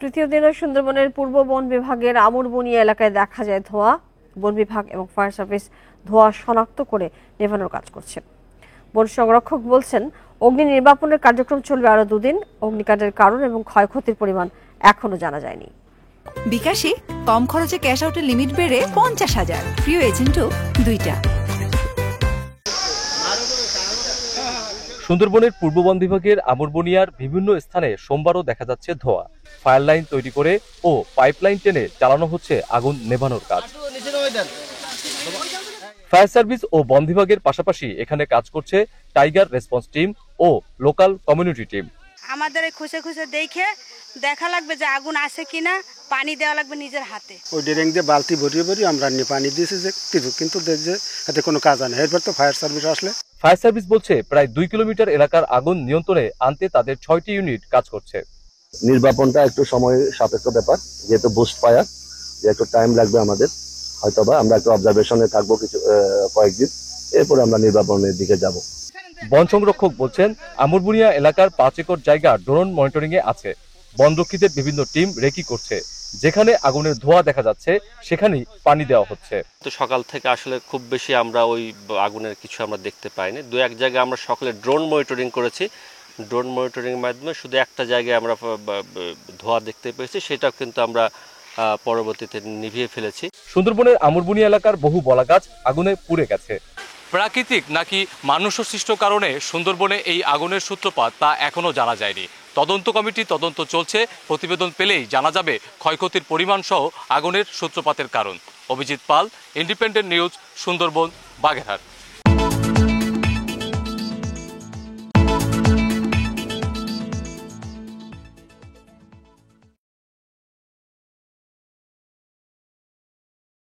তৃতীয় দিনে সুন্দরবনের পূর্ব বন বিভাগের আমুরবনিয়া এলাকায় দেখা যায় ধোঁয়া। বন বিভাগ এবং ফায়ার সার্ভিস ধোঁয়া শনাক্ত করে নেভানোর কাজ করছে। বন সংরক্ষক বলছেন, অগ্নি নির্বাপনের কার্যক্রম চলবে আরো 2 দিন। অগ্নিকাণ্ডের কারণ এবং ক্ষয়ক্ষতির পরিমাণ এখনো জানা যায়নি। বিকাশে কম খরচে ক্যাশ আউটের লিমিট বেড়ে 50,000। প্রিয় এজেন্টও 2টা। সুন্দরবনের পূর্ব বন বিভাগের আমুরবনিয়ার বিভিন্ন স্থানে সোমবারও দেখা যাচ্ছে ধোঁয়া। ফায়ার লাইন তৈরি করে ও পাইপলাইন টেনে চালানো হচ্ছে আগুন নেভানোর কাজ। ফায়ার সার্ভিস ও বন বিভাগের পাশাপাশি এখানে কাজ করছে টাইগার রেসপন্স টিম ও লোকাল কমিউনিটি টিম। আমাদের খুশে খুশে দেখে দেখা লাগবে যে আগুন আছে কিনা, পানি দেওয়া লাগবে নিজের হাতে। ওই ড্রেং দিয়ে বালতি ভরিয়ে ভরিয়ে আমরা পানি দিয়েছি যে কিন্তু যে এতে কোনো কাজ হয় না। এরপর তো ফায়ার সার্ভিস আসলে। ফায়ার সার্ভিস বলছে প্রায় 2 কিলোমিটার এলাকার আগুন নিয়ন্ত্রণে আনতে তাদের 6টি ইউনিট কাজ করছে। নির্বাপনটা একটু সময় সাপেক্ষ ব্যাপার, যেহেতু বুস্ট ফায়ার, যে একটু টাইম লাগবে আমাদের। হয়তোবা আমরা একটু অবজারভেশনে থাকবো কিছু কয়েকদিন, এরপরে আমরা নির্বাপনের দিকে যাব। বন সংরক্ষক বলছেন, আমুরবনিয়া এলাকার 5 একর জায়গা ড্রোন মনিটরিং এ আছে। বনরক্ষীদের বিভিন্ন টিম রেকি করছে। যেখানে আগুনের ধোঁয়া দেখা যাচ্ছে সেখানেই পানি দেওয়া হচ্ছে। তো সকাল থেকে আসলে খুব বেশি আমরা ওই আগুনের কিছু আমরা দেখতে পাইনি। 2-1 জায়গায় আমরা সকালে ড্রোন মনিটরিং করেছি। ড্রোন মনিটরিং এর মাধ্যমে শুধু একটা জায়গায় আমরা ধোঁয়া দেখতে পেয়েছি, সেটাও কিন্তু আমরা পরবর্তীতে নিভিয়ে ফেলেছি। সুন্দরবনের আমুরবনিয়া এলাকার বহু বলাগাছ আগুনে পুড়ে গেছে। প্রাকৃতিক নাকি মানুষ সৃষ্ট কারণে সুন্দরবনে এই আগুনের সূত্রপাত তা এখনো জানা যায়নি। তদন্ত কমিটি তদন্ত চলছে। প্রতিবেদন পেলেই জানা যাবে ক্ষয়ক্ষতির পরিমাণ সহ আগুনের সূত্রপাতের কারণ। অভিজিৎ পাল, ইন্ডিপেন্ডেন্ট নিউজ, সুন্দরবন, বাগেরহাট।